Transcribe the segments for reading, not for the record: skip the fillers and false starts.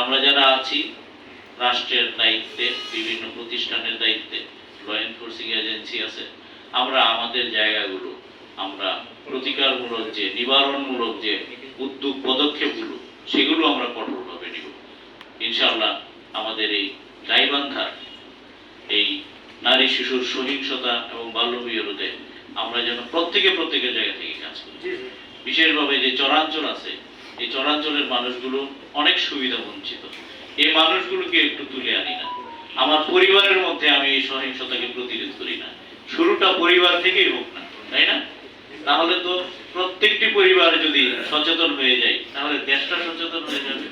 আমরা যারা আছি রাষ্ট্রের দায়িত্বে, বিভিন্ন প্রতিষ্ঠানের দায়িত্বে, ল এনফোর্সিং এজেন্সি আছে, আমরা আমাদের জায়গাগুলো আমরা প্রতিকারমূলক যে নিবারণমূলক যে উদ্যোগ পদক্ষেপগুলো সেগুলো আমরা কঠোরভাবে নিব। ইনশাআল্লাহ আমাদের এই গাইবান্ধার এই নারী শিশুর সহিংসতা এবং বাল্যবিয়ে রোধে আমরা যেন প্রত্যেকের জায়গা থেকে কাজ করি। বিশেষভাবে যে চরাঞ্চল আছে, এই চরাঞ্চলের মানুষগুলো অনেক সুবিধা বঞ্চিত, এই মানুষগুলোকে একটু তুলে আনি না। আমার পরিবারের মধ্যে আমি এই সহিংসতাকে প্রতিরোধ করি না, শুরুটা পরিবার থেকেই হোক না, তাই না? তাহলে তো প্রত্যেকটি পরিবার যদি সচেতন হয়ে যায় তাহলে দেশটা সচেতন হয়ে যাবে,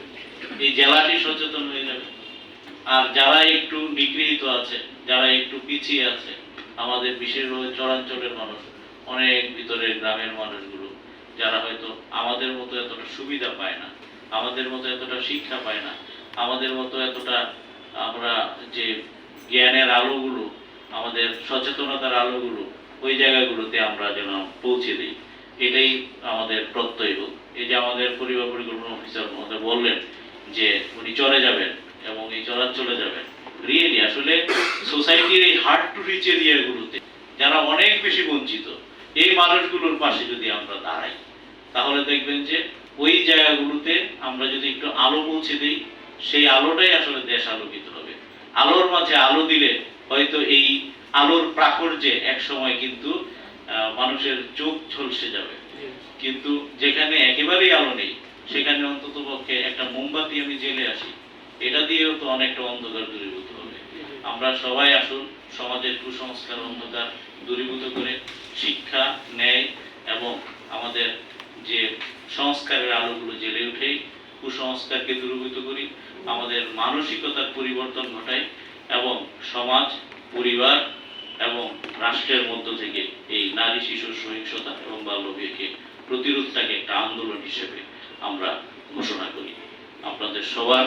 এই জেলাটি সচেতন হয়ে যাবে। আর যারা একটু নিগৃহীত আছে, যারা একটু পিছিয়ে আছে, আমাদের বিশেষভাবে চরাঞ্চলের মানুষ, অনেক ভিতরের গ্রামের মানুষগুলো যারা হয়তো আমাদের মতো এতটা সুবিধা পায় না, আমাদের মতো এতটা শিক্ষা পায় না, আমাদের মতো এতটা আমরা যে জ্ঞানের আলোগুলো, আমাদের সচেতনতার আলোগুলো ওই জায়গাগুলোতে আমরা যেন পৌঁছে দিই, এটাই আমাদের প্রত্যয় হোক। এই যে আমাদের পরিবার পরিকল্পনা অফিসার আমাদের বললেন যে উনি চলে যাবেন এবং এই চলে যাবেন, রিয়েলি আসলে সোসাইটির এই হার্ড টু রিচ এরিয়াগুলোতে যারা অনেক বেশি বঞ্চিত, এই মানুষগুলোর পাশে যদি আমরা দাঁড়াই তাহলে দেখবেন যে ওই জায়গাগুলোতে আমরা যদি একটু আলো পৌঁছে দিই, সেই আলোটাই আসলে দেশ আলোকিত হবে। আলোর মাঝে আলো দিলে হয়তো এই আলোর প্রাকর্যে এক সময় কিন্তু মানুষের চোখ ঝলসে যাবে, কিন্তু যেখানে একেবারেই আলো নেই সেখানে অন্তত পক্ষে একটা মোমবাতি আমি জেলে আসি, এটা দিয়েও তো অনেকটা অন্ধকার দূরীভূত হবে। আমরা সবাই আসুন সমাজের কুসংস্কার অন্ধকার দূরীভূত করে শিক্ষা, ন্যায় এবং আমাদের যে সংস্কারের আলোগুলো জেলে উঠেই কুসংস্কারকে দূরীভূত করি, আমাদের মানসিকতার পরিবর্তন ঘটাই এবং সমাজ, পরিবার এবং রাষ্ট্রের মধ্য থেকে এই নারী শিশুর সহিংসতা এবং বাল্যবিয়েকে প্রতিরোধটাকে একটা আন্দোলন হিসেবে আমরা ঘোষণা করি। আপনাদের সবার